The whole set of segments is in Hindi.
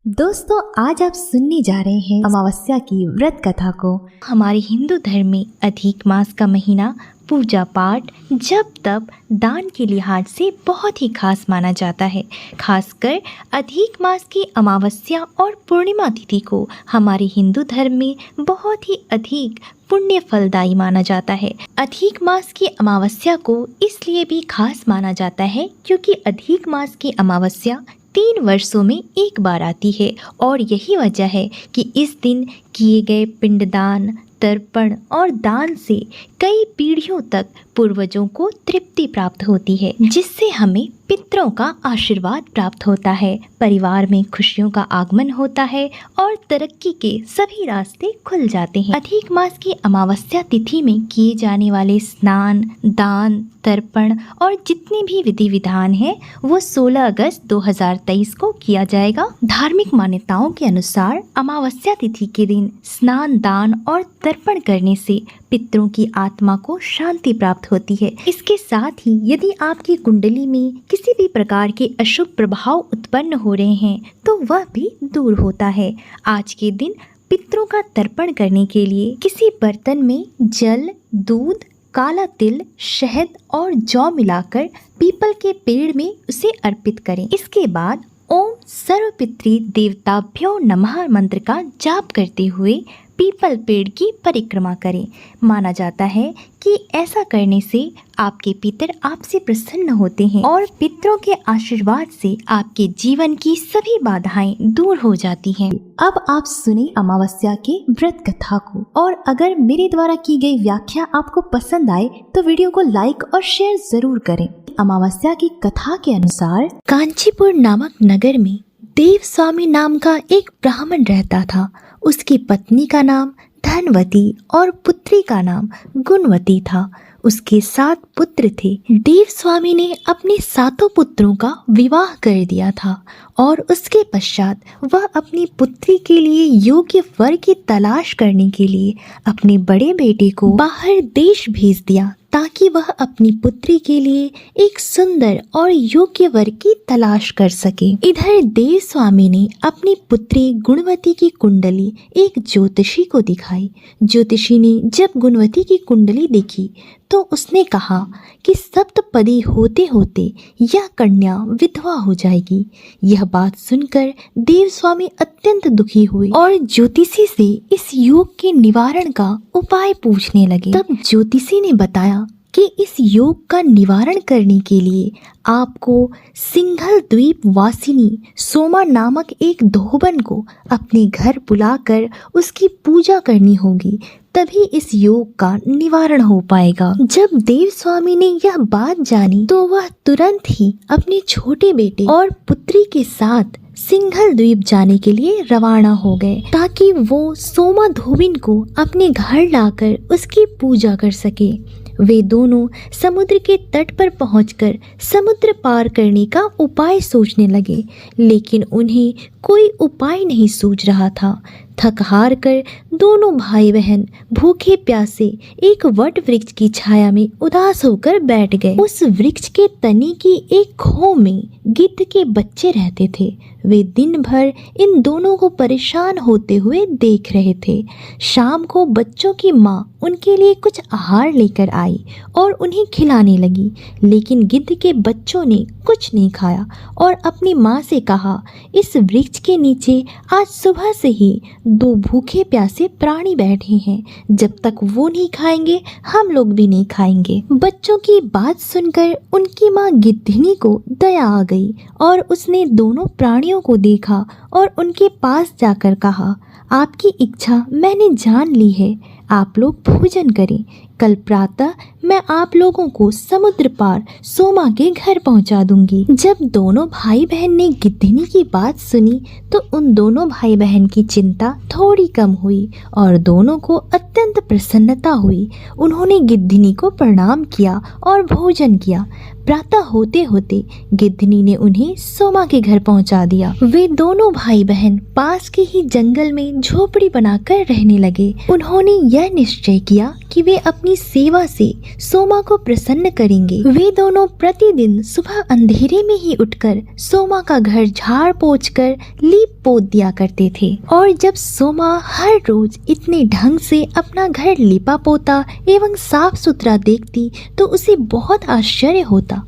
दोस्तों, आज आप सुनने जा रहे हैं अमावस्या की व्रत कथा को। हमारे हिंदू धर्म में अधिक मास का महीना पूजा पाठ जप तप दान के लिहाज से बहुत ही खास माना जाता है। खासकर अधिक मास की अमावस्या और पूर्णिमा तिथि को हमारे हिंदू धर्म में बहुत ही अधिक पुण्य फलदायी माना जाता है। अधिक मास की अमावस्या को इसलिए भी खास माना जाता है क्योंकि अधिक मास की अमावस्या 3 वर्षों में एक बार आती है और यही वजह है कि इस दिन किए गए पिंडदान, तर्पण और दान से कई पीढ़ियों तक पूर्वजों को तृप्ति प्राप्त होती है, जिससे हमें पितरों का आशीर्वाद प्राप्त होता है, परिवार में खुशियों का आगमन होता है और तरक्की के सभी रास्ते खुल जाते हैं। अधिक मास की अमावस्या तिथि में किए जाने वाले स्नान, दान, तर्पण और जितने भी विधि विधान हैं वो 16 अगस्त 2023 को किया जाएगा। धार्मिक मान्यताओं के अनुसार अमावस्या तिथि के दिन स्नान, दान और तर्पण करने से पितरों की आत्मा को शांति प्राप्त होती है। इसके साथ ही यदि आपकी कुंडली में किसी भी प्रकार के अशुभ प्रभाव उत्पन्न हो रहे हैं तो वह भी दूर होता है। आज के दिन पितरों का तर्पण करने के लिए किसी बर्तन में जल, दूध, काला तिल, शहद और जौ मिलाकर पीपल के पेड़ में उसे अर्पित करें। इसके बाद ओम सर्वपितृ देवताभ्यो नमः मंत्र का जाप करते हुए पीपल पेड़ की परिक्रमा करें। माना जाता है कि ऐसा करने से आपके पितर आपसे प्रसन्न होते हैं और पितरों के आशीर्वाद से आपके जीवन की सभी बाधाएं दूर हो जाती हैं। अब आप सुने अमावस्या के व्रत कथा को, और अगर मेरे द्वारा की गई व्याख्या आपको पसंद आए तो वीडियो को लाइक और शेयर जरूर करें। अमावस्या की कथा के अनुसार कांचीपुर नामक नगर में देव स्वामी नाम का एक ब्राह्मण रहता था। उसकी पत्नी का नाम धनवती और पुत्री का नाम गुणवती था। उसके 7 पुत्र थे। देव स्वामी ने अपने 7 पुत्रों का विवाह कर दिया था और उसके पश्चात वह अपनी पुत्री के लिए योग्य वर की तलाश करने के लिए अपने बड़े बेटे को बाहर देश भेज दिया ताकि वह अपनी पुत्री के लिए एक सुंदर और योग्य वर की तलाश कर सके। इधर देव स्वामी ने अपनी पुत्री गुणवती की कुंडली एक ज्योतिषी को दिखाई। ज्योतिषी ने जब गुणवती की कुंडली देखी तो उसने कहा कि सप्तपदी होते होते यह कन्या विधवा हो जाएगी। यह बात सुनकर देव स्वामी अत्यंत दुखी हुए और ज्योतिषी से इस योग के निवारण का उपाय पूछने लगे। तब ज्योतिषी ने बताया कि इस योग का निवारण करने के लिए आपको सिंघल द्वीप वासिनी सोमा नामक एक धोबन को अपने घर बुलाकर उसकी पूजा करनी होगी, तभी इस योग का निवारण हो पाएगा। जब देव स्वामी ने यह बात जानी तो वह तुरंत ही अपने छोटे बेटे और पुत्री के साथ सिंघल द्वीप जाने के लिए रवाना हो गए ताकि वो सोमा धोबिन को अपने घर लाकर उसकी पूजा कर सके। वे दोनों समुद्र के तट पर पहुंचकर समुद्र पार करने का उपाय सोचने लगे, लेकिन उन्हें कोई उपाय नहीं सूझ रहा था। थक हार कर दोनों भाई बहन भूखे प्यासे एक वट वृक्ष की छाया में उदास होकर बैठ गए। उस वृक्ष के तने की एक खो में गिद्ध के बच्चे रहते थे। वे दिन भर इन दोनों को परेशान होते हुए देख रहे थे। शाम को बच्चों की माँ उनके लिए कुछ आहार लेकर आई और उन्हें खिलाने लगी, लेकिन गिद्ध के बच्चों ने कुछ नहीं खाया और अपनी माँ से कहा, इस वृक्ष के नीचे आज सुबह से ही 2 भूखे प्यासे प्राणी बैठे हैं, जब तक वो नहीं खाएंगे हम लोग भी नहीं खाएंगे। बच्चों की बात सुनकर उनकी माँ गिद्धिनी को दया आ गई और उसने दोनों प्राणियों को देखा और उनके पास जाकर कहा, आपकी इच्छा मैंने जान ली है, आप लोग भोजन करें। कल प्रातः मैं आप लोगों को समुद्र पार सोमा के घर पहुंचा दूंगी। जब दोनों भाई बहन ने गिद्धिनी की बात सुनी तो उन दोनों भाई बहन की चिंता थोड़ी कम हुई और दोनों को अत्यंत प्रसन्नता हुई। उन्होंने गिद्धिनी को प्रणाम किया और भोजन किया। प्रातः होते होते गिद्धनी ने उन्हें सोमा के घर पहुंचा दिया। वे दोनों भाई बहन पास के ही जंगल में झोपड़ी बनाकर रहने लगे। उन्होंने यह निश्चय किया कि वे अपनी सेवा से सोमा को प्रसन्न करेंगे। वे दोनों प्रतिदिन सुबह अंधेरे में ही उठकर सोमा का घर झाड़ पोंछ कर लीप पोत दिया करते थे। और जब सोमा हर रोज इतने ढंग से अपना घर लिपा पोता एवं साफ सुथरा देखती तो उसे बहुत आश्चर्य होता।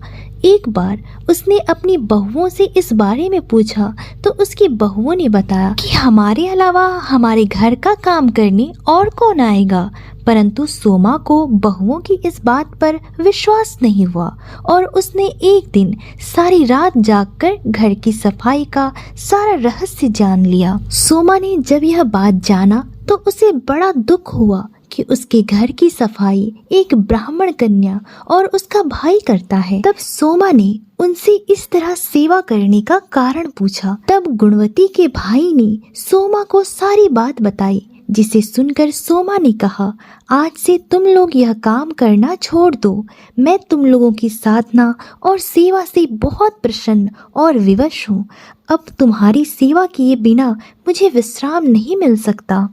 एक बार उसने अपनी बहुओं से इस बारे में पूछा तो उसकी बहुओं ने बताया कि हमारे अलावा हमारे घर का काम करने और कौन आएगा। परंतु सोमा को बहुओं की इस बात पर विश्वास नहीं हुआ और उसने एक दिन सारी रात जागकर घर की सफाई का सारा रहस्य जान लिया। सोमा ने जब यह बात जाना तो उसे बड़ा दुख हुआ कि उसके घर की सफाई एक ब्राह्मण कन्या और उसका भाई करता है। तब सोमा ने उनसे इस तरह सेवा करने का कारण पूछा। तब गुणवती के भाई ने सोमा को सारी बात बताई, जिसे सुनकर सोमा ने कहा, आज से तुम लोग यह काम करना छोड़ दो। मैं तुम लोगों की साधना और सेवा से बहुत प्रसन्न और विवश हूँ। अब तुम्हारी सेवा किए बिना मुझे विश्राम नहीं मिल सकता।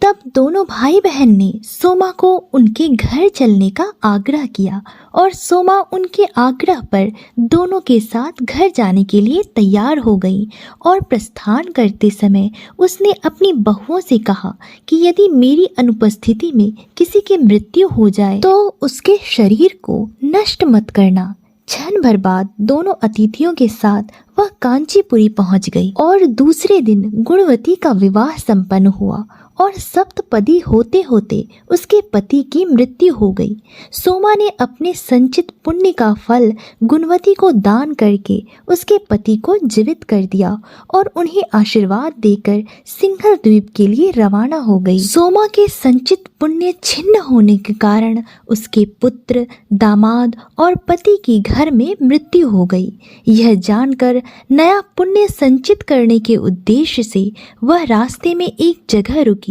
तब दोनों भाई बहन ने सोमा को उनके घर चलने का आग्रह किया और सोमा उनके आग्रह पर दोनों के साथ घर जाने के लिए तैयार हो गई। और प्रस्थान करते समय उसने अपनी बहुओं से कहा कि यदि मेरी अनुपस्थिति में किसी की मृत्यु हो जाए तो उसके शरीर को नष्ट मत करना। क्षण भर बाद दोनों अतिथियों के साथ वह कांचीपुरी पहुंच गई और दूसरे दिन गुणवती का विवाह संपन्न हुआ और सप्तपदी होते होते उसके पति की मृत्यु हो गई। सोमा ने अपने संचित पुण्य का फल गुणवती को दान करके उसके पति को जीवित कर दिया और उन्हें आशीर्वाद देकर सिंघल द्वीप के लिए रवाना हो गई। सोमा के संचित पुण्य छिन्न होने के कारण उसके पुत्र, दामाद और पति की घर में मृत्यु हो गई। यह जानकर नया पुण्य संचित करने के उद्देश्य से वह रास्ते में एक जगह रुकी।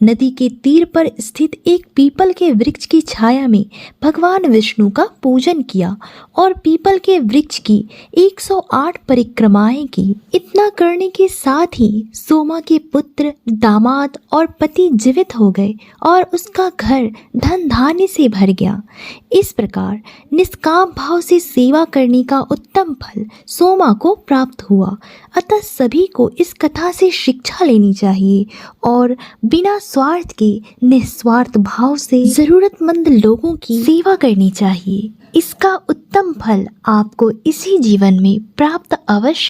नदी के तीर पर स्थित एक पीपल के वृक्ष की छाया में भगवान विष्णु का पूजन किया और पीपल के वृक्ष की 108 परिक्रमाएं की। इतना करने के साथ ही सोमा के पुत्र, दामाद और पति जीवित हो गए और उसका घर धन धान्य से भर गया। इस प्रकार निष्काम भाव से सेवा करने का उत्तम फल सोमा को प्राप्त हुआ। अतः सभी को इस कथा से शिक्षा लेनी चाहिए और बिना स्वार्थ के निस्वार्थ भाव से जरूरतमंद लोगों की सेवा करनी चाहिए। इसका उत्तम फल आपको इसी जीवन में प्राप्त अवश्य